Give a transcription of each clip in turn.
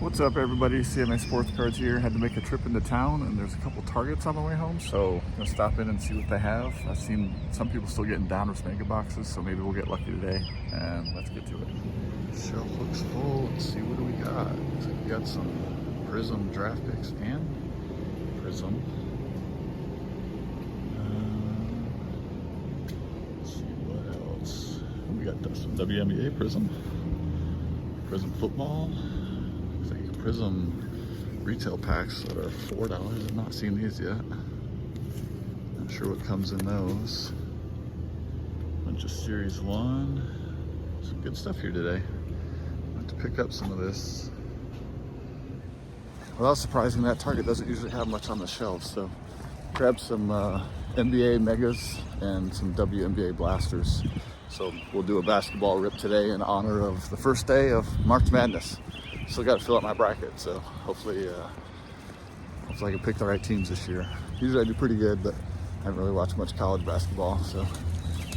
What's up, everybody? CMA Sports Cards here. Had to make a trip into town, and there's a couple Targets on the way home, so I'm gonna stop in and see what they have. I've seen some people still getting Donruss mega boxes, so maybe we'll get lucky today. And let's get to it. Shelf looks full. Let's see, what do we got? Looks like we got some Prizm draft picks and Prizm. Let's see what else. We got some WNBA Prizm football. Prizm retail packs that are $4. I've not seen these yet. Not sure what comes in those. Bunch of Series 1. Some good stuff here today. I have to pick up some of this. Well, surprising, that Target doesn't usually have much on the shelves, so grab some NBA megas and some WNBA blasters. So we'll do a basketball rip today in honor of the first day of March Madness. Still got to fill out my bracket, so hopefully I can pick the right teams this year. Usually I do pretty good, but I haven't really watched much college basketball, so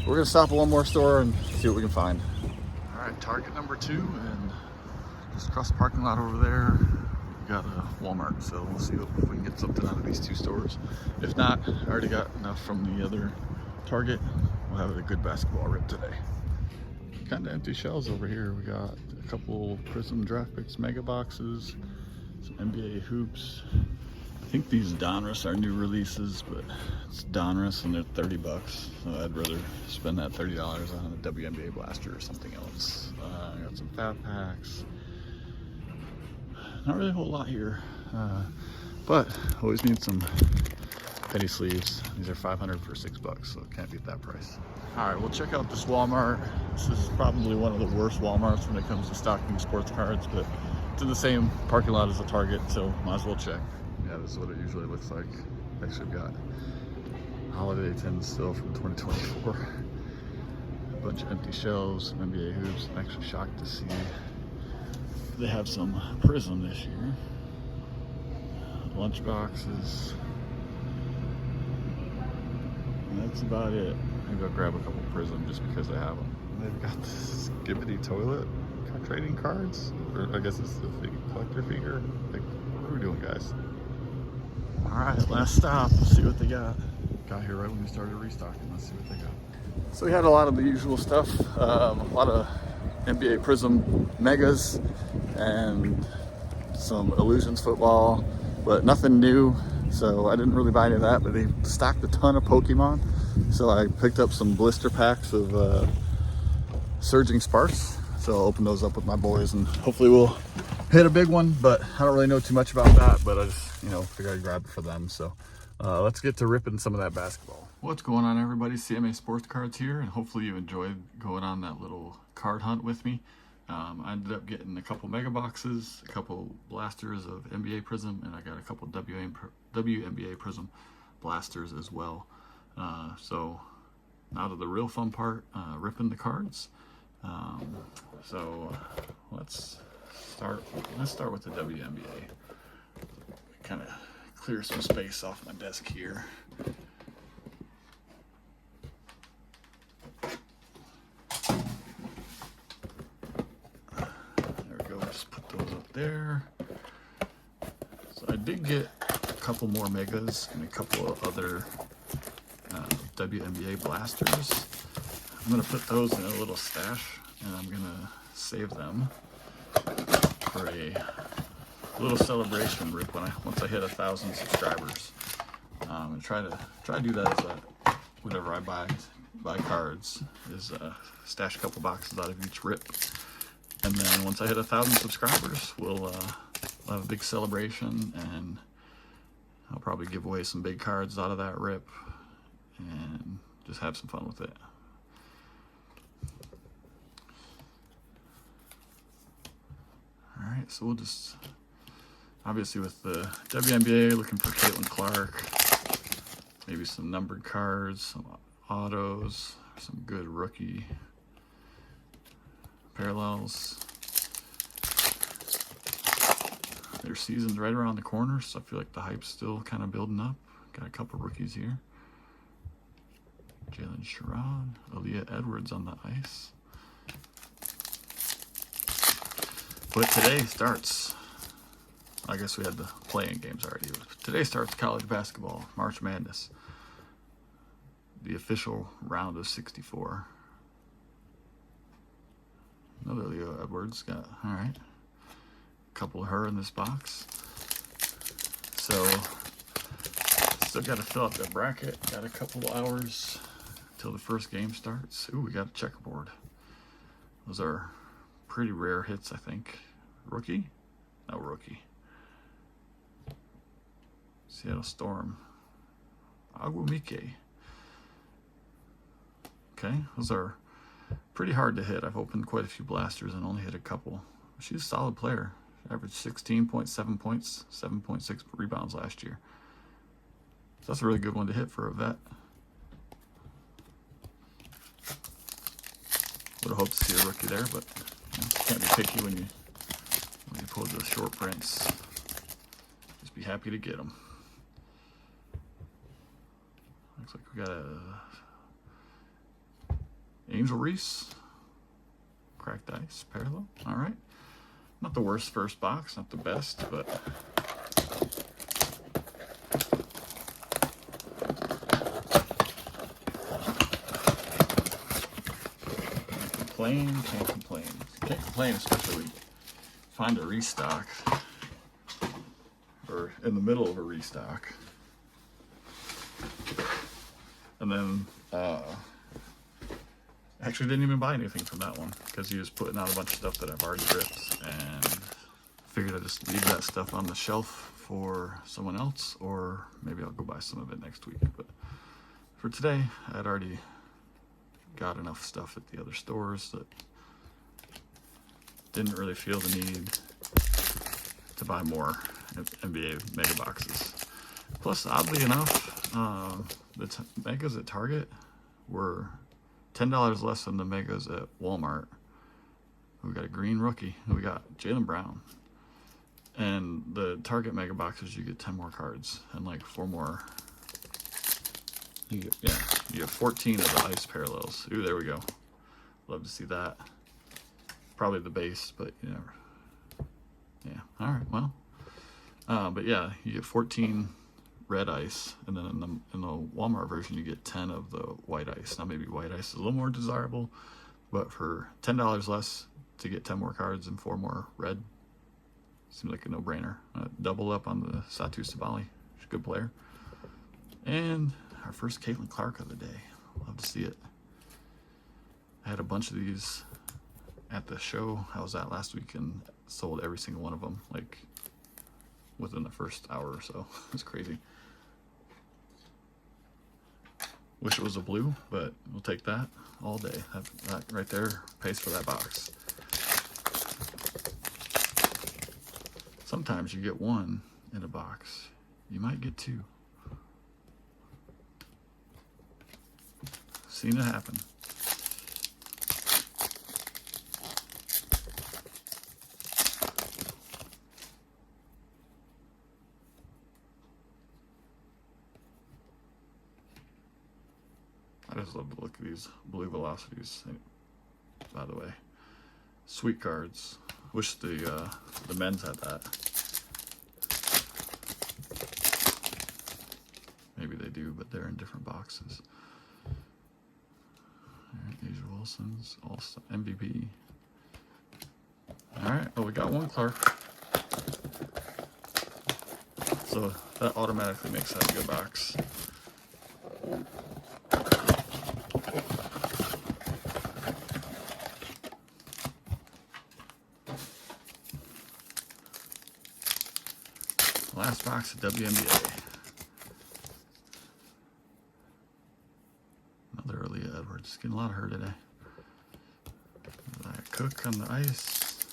we're gonna stop at one more store and see what we can find. All right, Target number 2, and just across the parking lot over there, we got a Walmart, so we'll see if we can get something out of these 2 stores. If not, I already got enough from the other Target. We'll have a good basketball rip today. Kind of empty shelves over here. We got a couple Prizm draft picks mega boxes, some NBA hoops. I think these Donruss are new releases, but it's Donruss and they're $30, so I'd rather spend that $30 on a WNBA blaster or something else. I got some fat packs. Not really a whole lot here, but always need some petty sleeves. These are $500 for $6, so can't beat that price. All right, we'll check out this Walmart. This is probably one of the worst Walmarts when it comes to stocking sports cards, but it's in the same parking lot as the Target, so might as well check. Yeah, this is what it usually looks like. Actually, we've got holiday tins still from 2024. A bunch of empty shelves, some NBA hoops. I'm actually shocked to see they have some Prizm this year. Lunch boxes. And that's about it. Maybe I'll grab a couple Prizm just because I have them. They've got this Skibbity toilet trading cards, or I guess it's the collector figure. Like, what are we doing, guys? All right, last stop. Let's see what they got. Got here right when we started restocking. Let's see what they got. So we had a lot of the usual stuff. A lot of NBA Prizm megas and some Illusions football, but nothing new. So I didn't really buy any of that, but they stocked a ton of Pokemon. So I picked up some blister packs of Surging Sparks. So I'll open those up with my boys and hopefully we'll hit a big one, but I don't really know too much about that, but I just, figured I'd grab it for them. So let's get to ripping some of that basketball. What's going on, everybody? CMA Sports Cards here, and hopefully you enjoyed going on that little card hunt with me. I ended up getting a couple mega boxes, a couple blasters of NBA Prizm, and I got a couple WNBA Prizm blasters as well. So now to the real fun part, ripping the cards. So let's start with the WNBA. Kind of clear some space off my desk here. There we go, just put those up there. So I did get a couple more megas and a couple of other WNBA blasters. I'm gonna put those in a little stash, and I'm gonna save them for a little celebration rip once I hit 1,000 subscribers. And try to do that as whenever I buy cards, is stash a couple boxes out of each rip, and then once I hit 1,000 subscribers, we'll have a big celebration, and I'll probably give away some big cards out of that rip and just have some fun with it. All right, so we'll just, obviously with the WNBA, looking for Caitlin Clark, maybe some numbered cards, some autos, some good rookie parallels. Their season's right around the corner, so I feel like the hype's still kind of building up. Got a couple rookies here. Jalen Sherrod, Aaliyah Edwards on the ice. But today starts I guess we had the playing games already. Today starts college basketball, March Madness. The official round of 64. Another Leo Edwards got, all right. A couple of her in this box. So, still got to fill out that bracket. Got a couple of hours till the first game starts. Ooh, we got a checkerboard. Those are pretty rare hits, I think. Rookie? No, rookie. Seattle Storm. Agumike. Okay, those are pretty hard to hit. I've opened quite a few blasters and only hit a couple. She's a solid player. She averaged 16.7 points, 7.6 rebounds last year. So that's a really good one to hit for a vet. Would have hoped to see a rookie there, but you know, can't be picky when you pull the short prints. Just be happy to get them. Looks like we got a Angel Reese, cracked ice, parallel. All right, not the worst first box, not the best, but can't complain. Can't complain, especially find a restock or in the middle of a restock, and then actually didn't even buy anything from that one because he was putting out a bunch of stuff that I've already ripped, and figured I'd just leave that stuff on the shelf for someone else, or maybe I'll go buy some of it next week. But for today, I'd already got enough stuff at the other stores that didn't really feel the need to buy more NBA mega boxes. Plus, oddly enough, the megas at Target were $10 less than the megas at Walmart. We got a green rookie. We got Jaylen Brown. And the Target mega boxes, you get 10 more cards and like 4 more. You get 14 of the ice parallels. Ooh, there we go. Love to see that. Probably the base, but you know. Yeah. All right. Well. But yeah, you get 14 red ice, and then in the Walmart version, you get 10 of the white ice. Now maybe white ice is a little more desirable, but for $10 less to get 10 more cards and 4 more red, seems like a no-brainer. Double up on the Satu Sabali. She's a good player. And our first Caitlin Clark of the day. Love to see it. I had a bunch of these at the show I was at last week and sold every single one of them, like within the first hour or so. It's crazy. Wish it was a blue, but we'll take that all day. That right there pays for that box. Sometimes you get one in a box. You might get 2. Seen it happen. I just love to look at these blue velocities, by the way. Sweet cards. Wish the men's had that. Maybe they do, but they're in different boxes. Alright, Asia Wilson's also MVP. Alright, well, we got one Clark. So that automatically makes that a good box. Last box of WNBA. Another Aaliyah Edwards. Getting a lot of her today. Cook on the ice.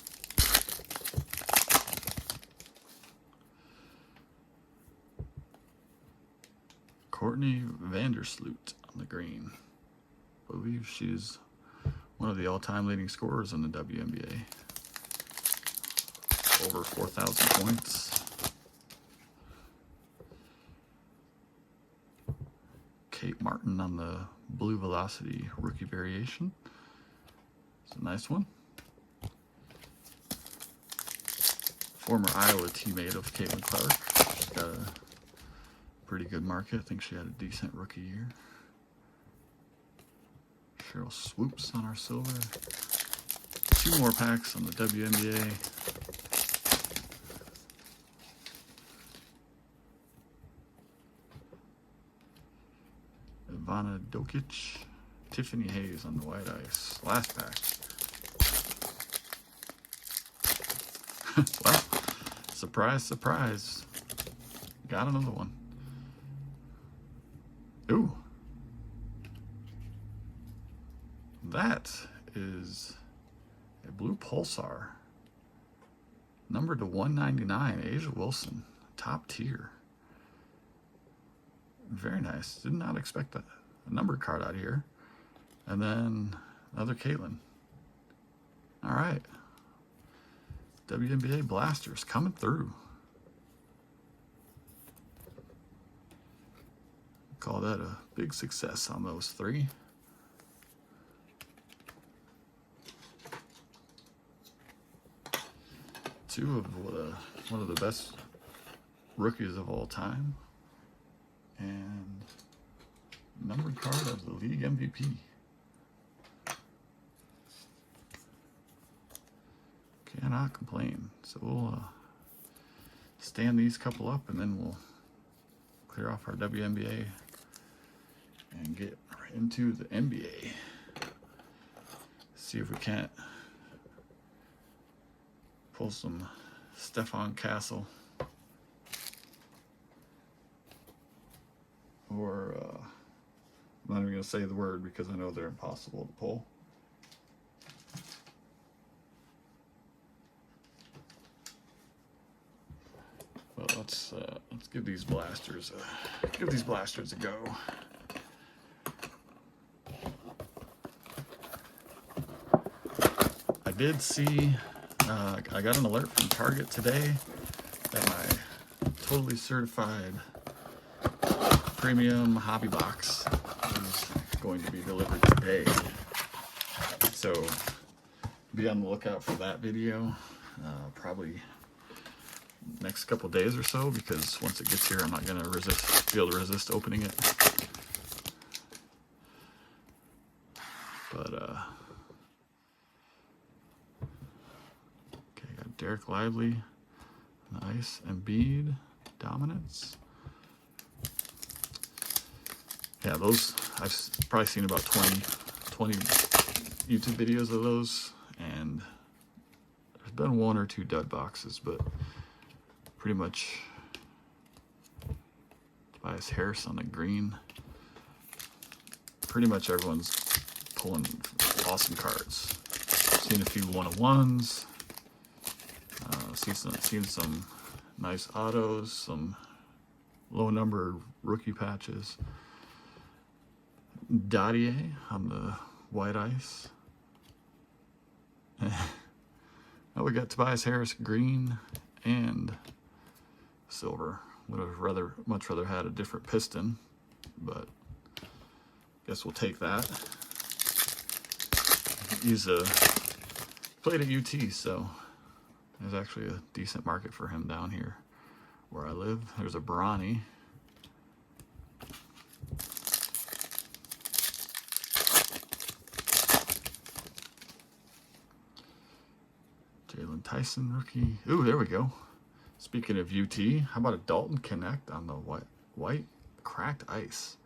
Courtney Vandersloot on the green. I believe she's one of the all-time leading scorers in the WNBA. Over 4,000 points. Kate Martin on the blue velocity rookie variation. It's a nice one. former Iowa teammate of Caitlin Clark. She's got a pretty good market. I think she had a decent rookie year. Cheryl Swoops on our silver. 2 more packs on the WNBA. Ivana Dokic. Tiffany Hayes on the white ice. Last pack. Well, surprise, surprise. Got another one. Ooh. That is a blue Pulsar. Numbered to 199. Asia Wilson. Top tier. Very nice. Did not expect a numbered card out here. And then another Caitlin. All right. WNBA Blasters coming through. Call that a big success on those 3. Two of one of the best rookies of all time. And numbered card of the league MVP. Cannot complain. So we'll stand these couple up, and then we'll clear off our WNBA and get into the NBA. See if we can't pull some Stephon Castle or I'm not even going to say the word because I know they're impossible to pull. Well, let's give these blasters a go. I did see I got an alert from Target today that my totally certified premium hobby box is going to be delivered today. So be on the lookout for that video, probably next couple days or so, because once it gets here, I'm not gonna be able to resist opening it. But okay, got Derek Lively, nice, Embiid, dominance. Yeah, those I've probably seen about 20 YouTube videos of those, and there's been 1 or 2 dud boxes, but pretty much Tobias Harris on the green. Pretty much everyone's pulling awesome cards. Seen a few 1-of-1s. Seen some nice autos, some low number rookie patches. Dadier on the white ice. Now we got Tobias Harris green and silver. Would have much rather had a different piston, but guess we'll take that. He's played at UT, so there's actually a decent market for him down here where I live. There's a Bronny. Jalen Tyson rookie. Ooh, there we go. Speaking of UT, how about a Dalton Connect on the white cracked ice?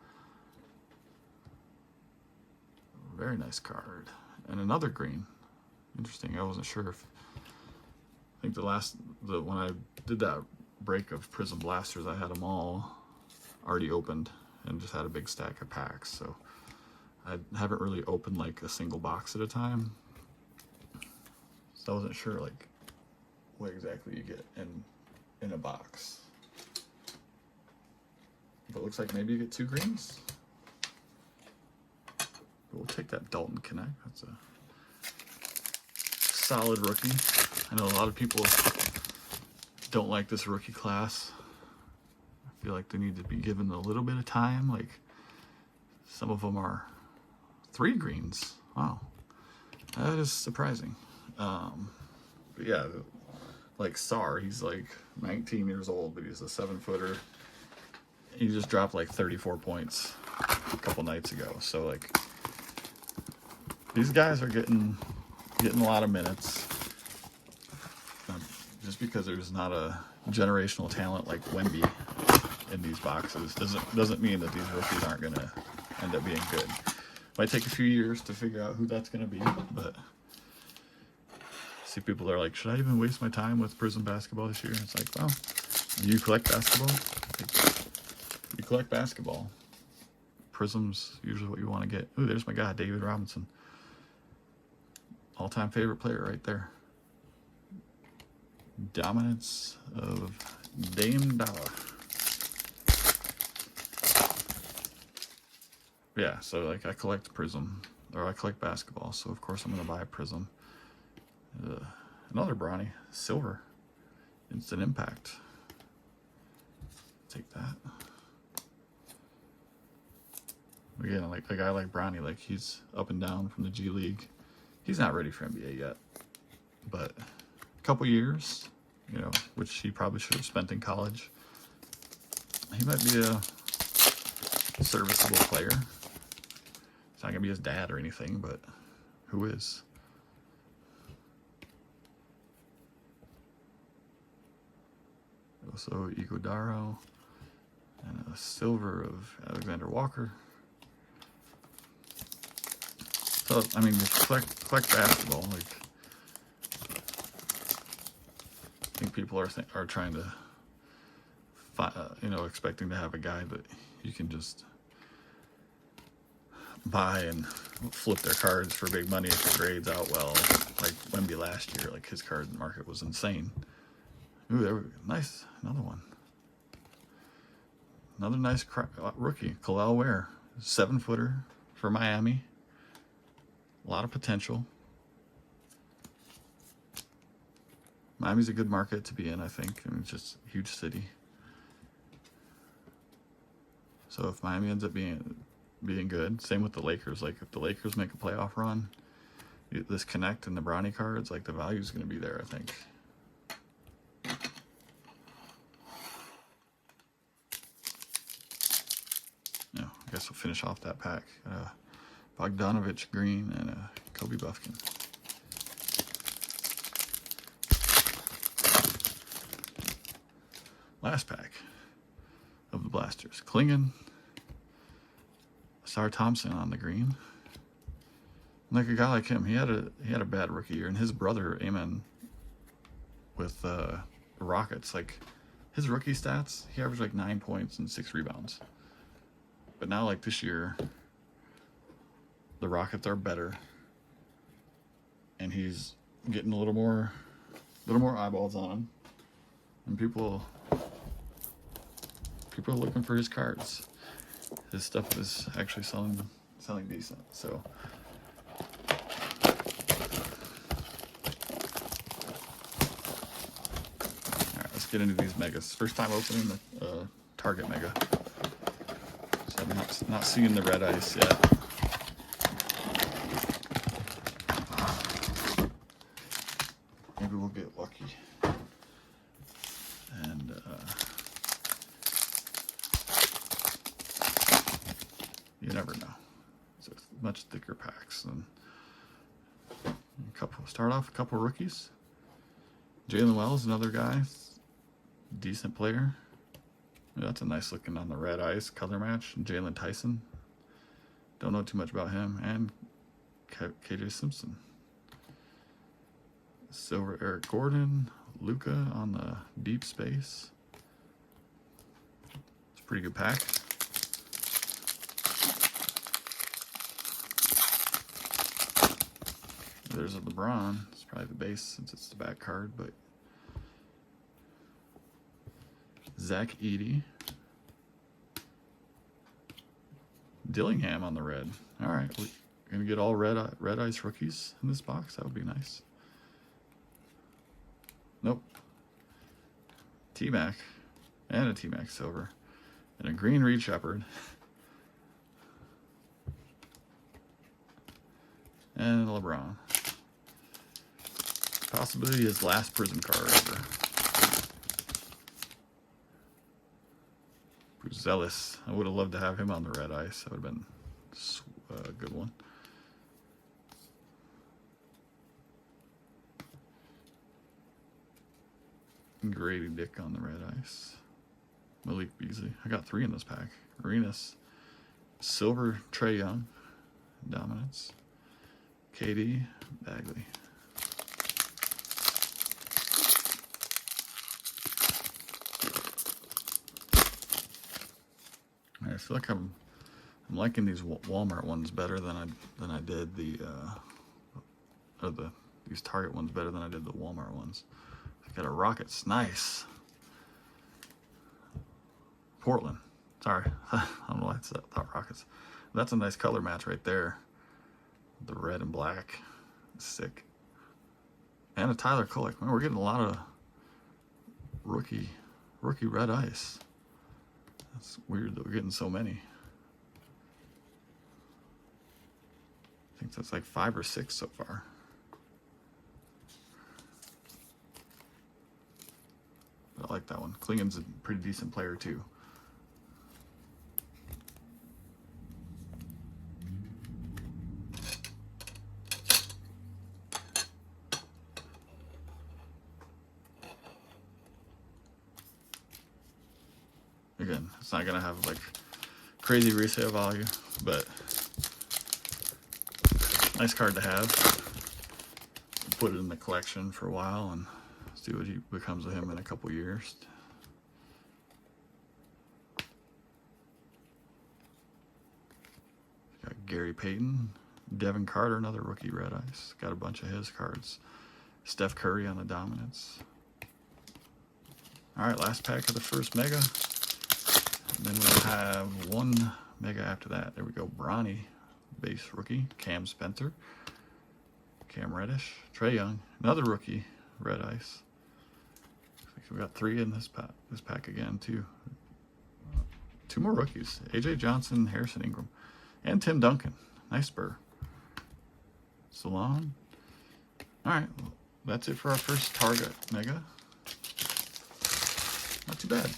Very nice card. And another green. Interesting. I wasn't sure if. I think when I did that break of Prizm Blasters, I had them all already opened and just had a big stack of packs. So I haven't really opened like a single box at a time. So I wasn't sure like what exactly you get in a box. But it looks like maybe you get 2 greens. But we'll take that Dalton Connect. That's a solid rookie. I know a lot of people don't like this rookie class. I feel like they need to be given a little bit of time. Like some of them are 3 greens. Wow, that is surprising. But yeah, like Sar. He's like 19 years old, but he's a 7-footer. He just dropped like 34 points a couple nights ago. So like these guys are getting a lot of minutes. Just because there's not a generational talent like Wemby in these boxes doesn't mean that these rookies aren't gonna end up being good. Might take a few years to figure out who that's gonna be, but see people are like, should I even waste my time with Prizm basketball this year? And it's like, well, you collect basketball. You collect basketball. Prizm's usually what you want to get. Ooh, there's my guy, David Robinson. All-time favorite player right there. Dominance of Dame Dollar. Yeah, so like I collect Prizm, or I collect basketball, so of course I'm going to buy a Prizm. Another Bronny, silver, instant impact. Take that. Again, like a guy like Bronny, like he's up and down from the G League. He's not ready for NBA yet, but a couple years, you know, which he probably should have spent in college. He might be a serviceable player. It's not gonna be his dad or anything, but who is? Also Iguodaro and a silver of Alexander Walker. So I mean, collect basketball. Like I think people are trying to, you know, expecting to have a guy that you can just buy and flip their cards for big money if it grades out well. Like Wemby last year, like his card market was insane. Ooh, there we go. Nice, another one. Another nice rookie, Khalil Ware, 7-footer for Miami. A lot of potential. Miami's a good market to be in, I think. I mean, it's just a huge city. So if Miami ends up being good, same with the Lakers. Like if the Lakers make a playoff run, this Connect and the Bronny cards, like the value is going to be there, I think. Yeah, I guess we'll finish off that pack. Bogdanovich green and a Kobe Buffkin. Last pack of the blasters. Klingon, Sar Thompson on the green. Like a guy like him, he had a bad rookie year, and his brother Amen with the Rockets, like his rookie stats, he averaged like 9 points and 6 rebounds. But now, like this year, the Rockets are better, and he's getting a little more eyeballs on him, and people are looking for his cards. His stuff is actually selling decent. So alright, let's get into these megas. First time opening the Target mega. So I'm not seeing the red ice yet. Maybe we'll get lucky. And you never know. So it's much thicker packs. And start off a couple rookies. Jalen Wells, another guy, decent player. That's a nice looking on the red ice color match. Jalen Tyson, don't know too much about him. And KJ Simpson. Silver Eric Gordon, Luka on the deep space. It's a pretty good pack. There's a LeBron. It's probably the base since it's the back card, but Zach Edey. Dillingham on the red. All right, we're gonna get all red ice rookies in this box. That would be nice. Nope. T-Mac and a T-Mac silver and a green Reed Shepherd and LeBron. Possibility his last Prizm card ever. Zealous. I would have loved to have him on the red ice. That would have been a good one. Grady Dick on the red ice. Malik Beasley. I got 3 in this pack. Arenas. Silver Trae Young. Dominance. KD. Bagley. I feel like I'm liking these Walmart ones better than I did these Target ones better than I did the Walmart ones. I got a Rockets, nice. Portland, sorry, I don't know why I thought Rockets. That's a nice color match right there. The red and black, sick. And a Tyler Kolek. Man, we're getting a lot of rookie red ice. That's weird that we're getting so many. I think that's like 5 or 6 so far. But I like that one. Klingen's a pretty decent player too. Again, it's not gonna have like crazy resale value, but nice card to have. Put it in the collection for a while and see what he becomes of him in a couple years. Got Gary Payton, Devin Carter, another rookie red ice. Got a bunch of his cards. Steph Curry on the dominance. All right, last pack of the first mega. And then we'll have 1 mega after that. There we go. Bronny, base rookie. Cam Spencer. Cam Reddish. Trae Young. Another rookie, red ice. We got 3 in this pack again, too. 2 more rookies. AJ Johnson, Harrison Ingram. And Tim Duncan. Nice spur. Salon. All right. Well, that's it for our first Target mega. Not too bad.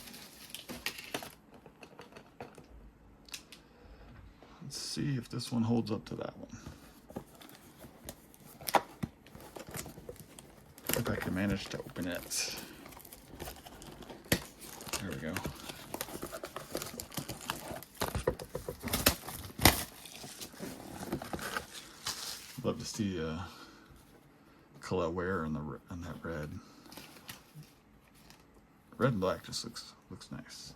Let's see if this one holds up to that one. If I can manage to open it. There we go. Love to see Colette Ware on that red. Red and black just looks nice.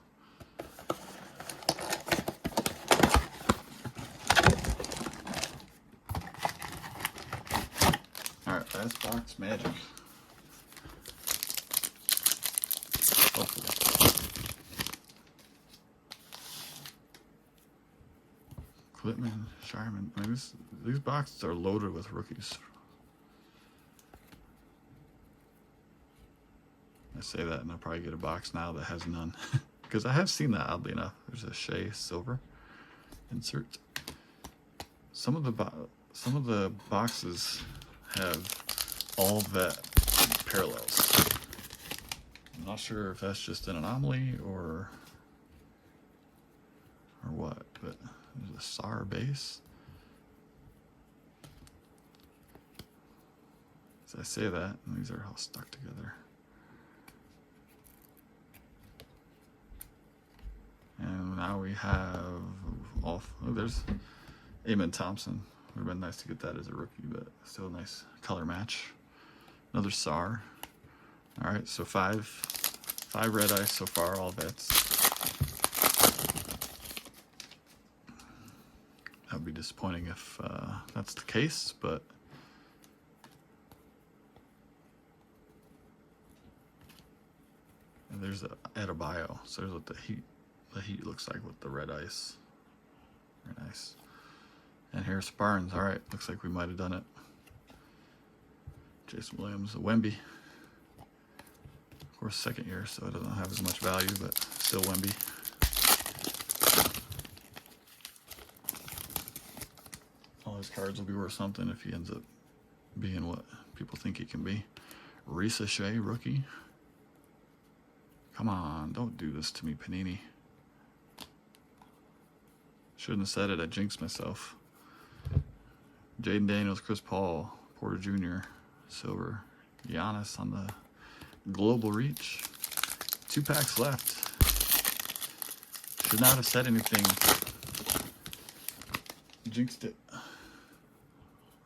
All right, last box magic. Hopefully. Clipman, Shireman. I mean, these boxes are loaded with rookies. I say that and I'll probably get a box now that has none. Because I have seen that, oddly enough. There's a Shea Silver insert. Some of the boxes have all vet parallels. I'm not sure if that's just an anomaly or what, but there's a SAR base. As I say that, and these are all stuck together. And now we have there's Amen Thompson. Would have been nice to get that as a rookie, but still a nice color match. Another SAR. All right, so five red ice so far, all vets. That would be disappointing if that's the case, but and there's Adebayo. So there's what the heat looks like with the red ice. Very nice. And here's Barnes. All right, looks like we might have done it. Jason Williams, Wemby. Of course, second year, so it doesn't have as much value, but still Wemby. All his cards will be worth something if he ends up being what people think he can be. Ricochet rookie. Come on, don't do this to me, Panini. Shouldn't have said it, I jinxed myself. Jaden Daniels, Chris Paul, Porter Jr., silver. Giannis on the global reach. 2 packs left. Should not have said anything. Jinxed it.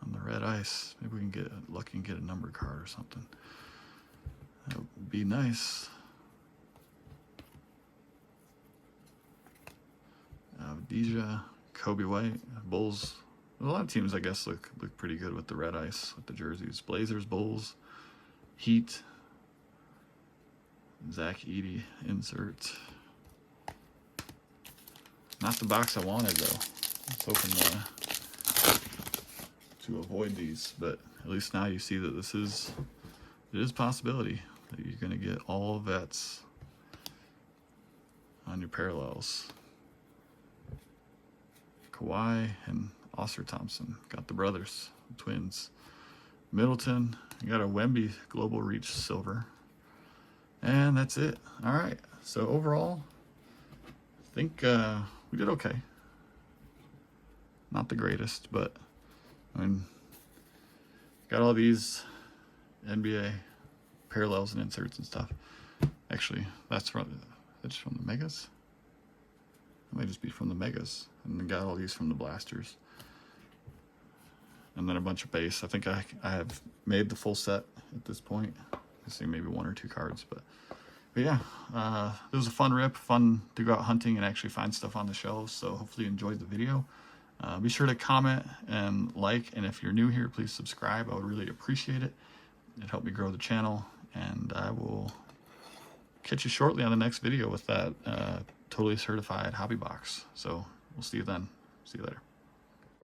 On the red ice. Maybe we can get lucky and get a number card or something. That would be nice. Deja, Kobe White, Bulls. A lot of teams, I guess, look pretty good with the red ice, with the jerseys. Blazers, Bulls, Heat, Zach Edey insert. Not the box I wanted, though. Let's hoping to avoid these, but at least now you see that it is a possibility that you're going to get all vets on your parallels. Kawhi and Oscar Thompson. Got the brothers, the twins. Middleton. You got a Wemby Global Reach silver. And that's it. All right. So overall, I think we did okay. Not the greatest, but I mean, got all these NBA parallels and inserts and stuff. Actually, that's from the Megas. It might just be from the Megas. And then got all these from the Blasters. And then a bunch of base. I think I have made the full set at this point. I see maybe 1 or 2 cards. But yeah, it was a fun rip. Fun to go out hunting and actually find stuff on the shelves. So hopefully you enjoyed the video. Be sure to comment and like. And if you're new here, please subscribe. I would really appreciate it. It'd help me grow the channel. And I will catch you shortly on the next video with that totally certified hobby box. So we'll see you then. See you later.